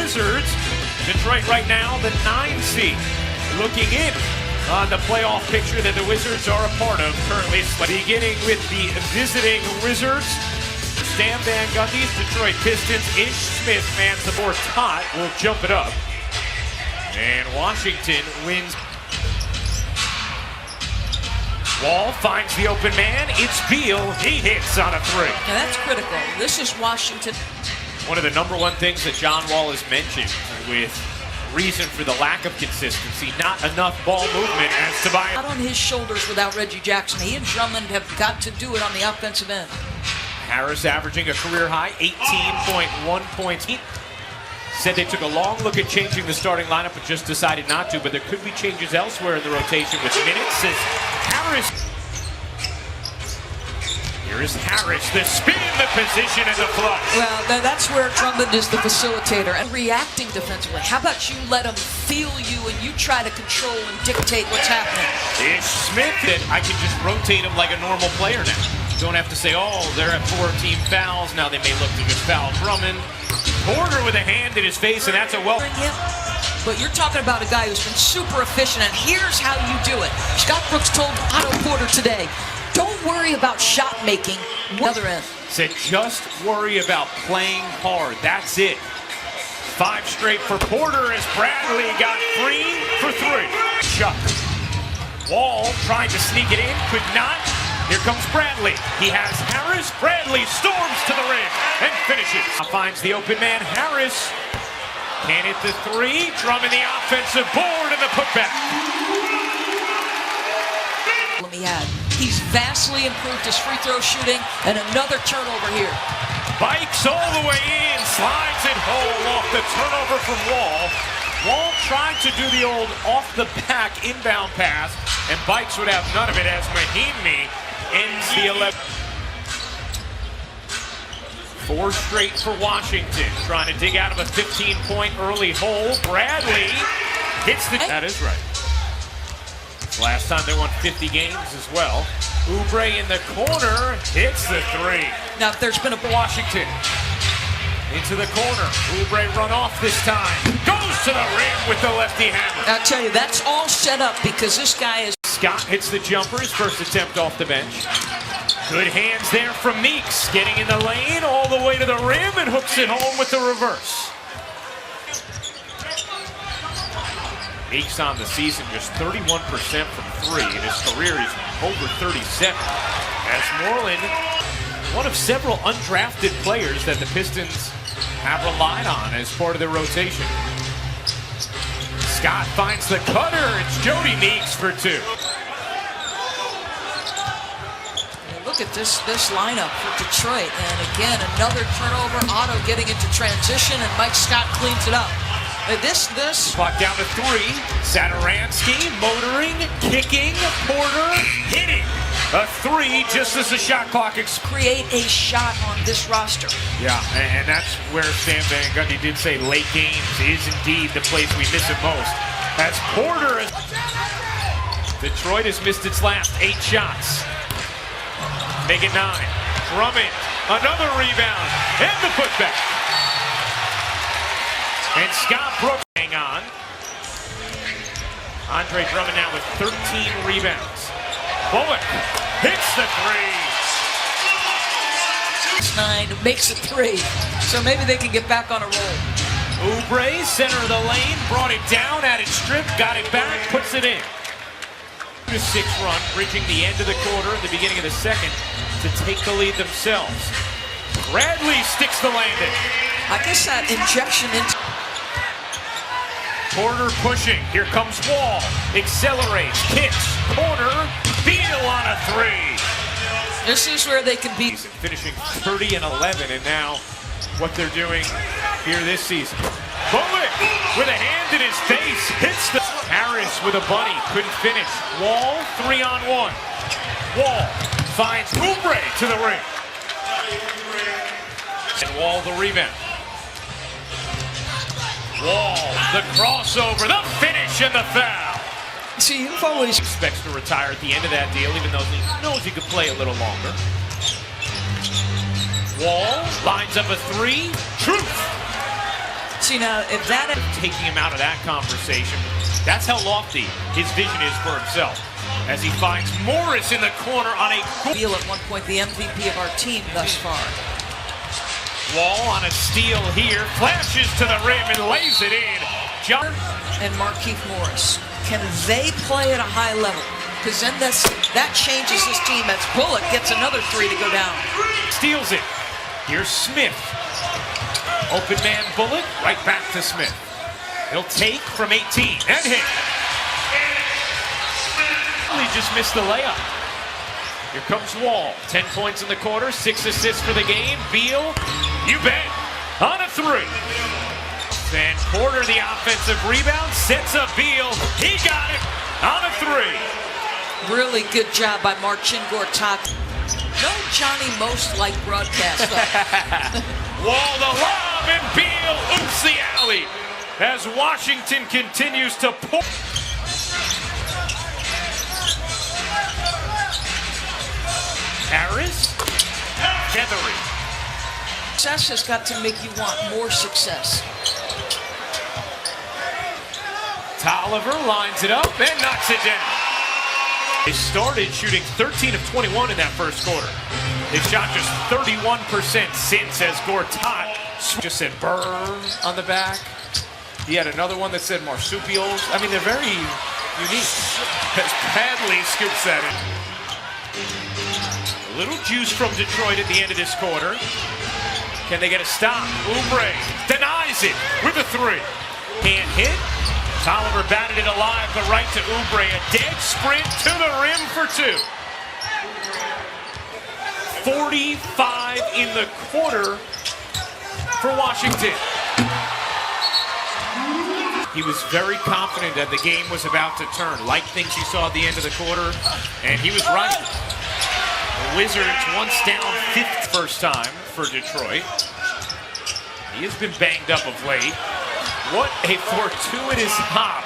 Wizards. Detroit right now, the 9 seed. Looking in on the playoff picture that the Wizards are a part of currently. Beginning with the visiting Wizards. Stan Van Gundy's Detroit Pistons. Ish Smith mans the board. Tot will jump it up. And Washington wins. Wall finds the open man. It's Beal. He hits on a 3. Now that's critical. This is Washington. One of the #1 things that John Wall has mentioned with reason for the lack of consistency, not enough ball movement as Tobias. Not on his shoulders without Reggie Jackson. He and Drummond have got to do it on the offensive end. Harris averaging a career high 18.1 points. He said they took a long look at changing the starting lineup but just decided not to, but there could be changes elsewhere in the rotation with minutes. Says Harris. Here is Harris, the spin, the position, and the flush. Well, that's where Drummond is the facilitator and reacting defensively. How about you let him feel you and you try to control and dictate what's happening? Ish Smith, that I can just rotate him like a normal player now. Don't have to say, oh, they're at 4 team fouls. Now they may look to just foul Drummond. Porter with a hand in his face, and that's a well. But you're talking about a guy who's been super efficient, and here's how you do it. Scott Brooks told Otto Porter today, don't worry about shot making. Other end. Said just worry about playing hard. That's it. 5 straight for Porter as Bradley got free for 3. Chuck. Wall trying to sneak it in, could not. Here comes Bradley. He has Harris. Bradley storms to the rim and finishes. Finds the open man, Harris. Can't hit the 3. Drummond the offensive board and the putback. He's vastly improved his free throw shooting, and another turnover here. Bikes all the way in, slides it home off the turnover from Wall. Wall tried to do the old off the back inbound pass, and Bikes would have none of it as Mahinmi ends the 11. 4 straight for Washington, trying to dig out of a 15-point early hole. Bradley hits the. That is right. Last time they won 50 games as well. Oubre in the corner, hits the 3. Now if there's been a Washington into the corner. Oubre run off this time. Goes to the rim with the lefty hammer. I'll tell you, that's all set up because this guy is. Scott hits the jumper, his first attempt off the bench. Good hands there from Meeks, getting in the lane all the way to the rim and hooks it home with the reverse. Meeks on the season, just 31% from 3. In his career, he's over 37. As Moreland, one of several undrafted players that the Pistons have relied on as part of their rotation. Scott finds the cutter. It's Jody Meeks for 2. Look at this lineup for Detroit. And again, another turnover. Otto getting into transition, and Mike Scott cleans it up. This clock down to 3. Satoransky motoring, kicking, Porter hitting a 3 just as the shot clock create a shot on this roster. Yeah, and that's where Stan Van Gundy did say late games is indeed the place we miss it most. As Porter, Detroit has missed its last 8 shots. Make it 9. Drummond, another rebound, and the putback. And Scott Brooks hang on. Andre Drummond now with 13 rebounds. Bullock hits the 3. 9 makes it 3. So maybe they can get back on a roll. Oubre, center of the lane, brought it down, added strip, got it back, puts it in. 6 run, bridging the end of the quarter and the beginning of the second to take the lead themselves. Bradley sticks the landing. I guess that injection into. Porter pushing. Here comes Wall. Accelerates. Kicks. Porter. Beal on a 3. This is where they can beat. Finishing 30 and 11, and now what they're doing here this season. Bullock with a hand in his face. Hits the. Harris with a bunny. Couldn't finish. Wall 3-on-1. Wall finds Oubre to the ring. And Wall the rebound. Wall, the crossover, the finish, and the foul. See, you've always expects to retire at the end of that deal, even though he knows he could play a little longer. Wall lines up a 3. Truth. See, now, if that... Taking him out of that conversation. That's how lofty his vision is for himself. As he finds Morris in the corner on a... Beal at one point, the MVP of our team thus far. Wall on a steal here. Flashes to the rim and lays it in. John and Markieff Morris. Can they play at a high level? Because then that changes this team as Bullock gets another three to go down. Steals it. Here's Smith. Open man Bullock, right back to Smith. He'll take from 18 and hit. He just missed the layup. Here comes Wall. 10 points in the quarter, 6 assists for the game. Beal, you bet, on a three. Then Porter, the offensive rebound, sets up Beal. He got it on a three. Really good job by Marcin Gortat. No Johnny Most-like broadcast. Wall the lob and Beal oops the alley as Washington continues to pull. Harris, Feathery. Success has got to make you want more success. Tolliver lines it up and knocks it down. They started shooting 13 of 21 in that first quarter. They've shot just 31% since, as Gortat just said burn on the back. He had another one that said marsupials. I mean, they're very unique. As Padley scoops that in. A little juice from Detroit at the end of this quarter. Can they get a stop? Oubre denies it with a three. Can't hit. Tolliver batted it alive, but right to Oubre. A dead sprint to the rim for two. 45 in the quarter for Washington. He was very confident that the game was about to turn. Like things he saw at the end of the quarter, and he was right. The Wizards once down fifth first time for Detroit. He has been banged up of late. What a fortuitous hop.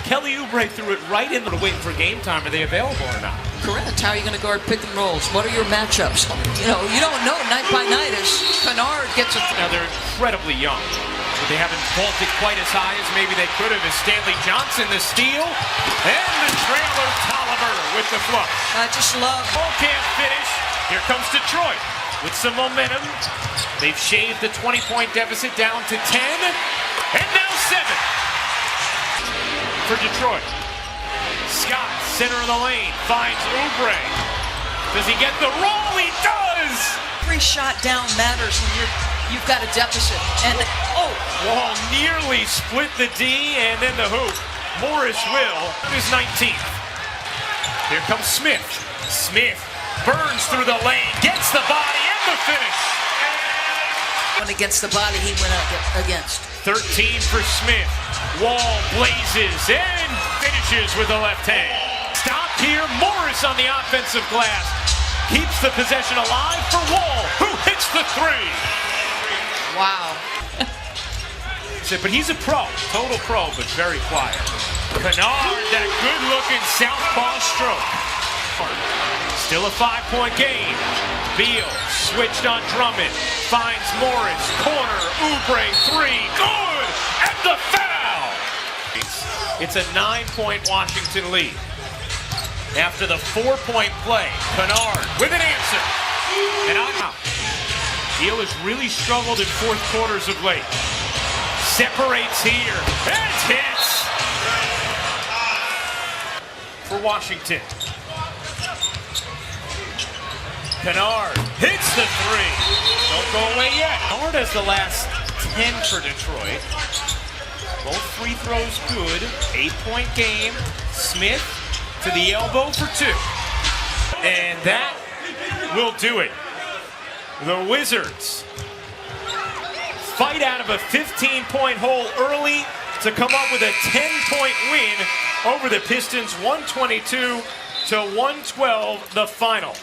Kelly Oubre threw it right in. Waiting for game time. Are they available or not? Correct. How are you going to guard pick and rolls? What are your matchups? You know, you don't know night by night as Kennard gets a... Now they're incredibly young. But they haven't vaulted quite as high as maybe they could have. As Stanley Johnson the steal. And the trailer Tolliver with the flush. I just love... Ball can't finish. Here comes Detroit with some momentum. They've shaved the 20-point deficit down to 10. And now 7 for Detroit. Scott, center of the lane, finds Oubre. Does he get the roll? He does! Every shot down matters when you've got a deficit. And, oh! Wall nearly split the D and then the hoop. Morris will. His 19th. Here comes Smith. Smith burns through the lane, gets the body and the finish. When against the body he went up against. 13 for Smith. Wall blazes and finishes with the left hand. Stop here. Morris on the offensive glass. Keeps the possession alive for Wall, who hits the three. Wow. But he's a pro. Total pro, but very quiet. Kennard, that good-looking southpaw stroke. Still a 5-point game. Beal switched on Drummond. Finds Morris. Corner. Oubre. Three. Good! And the foul! It's a 9-point Washington lead. After the 4-point play, Kennard with an answer. And out. Beal has really struggled in fourth quarters of late. Separates here. And hits! For Washington. Kennard hits the three. Don't go away yet. Kennard has the last 10 for Detroit. Both free throws good. 8-point game. Smith to the elbow for two. And that will do it. The Wizards fight out of a 15-point hole early to come up with a 10-point win over the Pistons, 122-112, the final.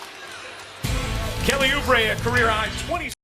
Kelly Oubre, a career high 20.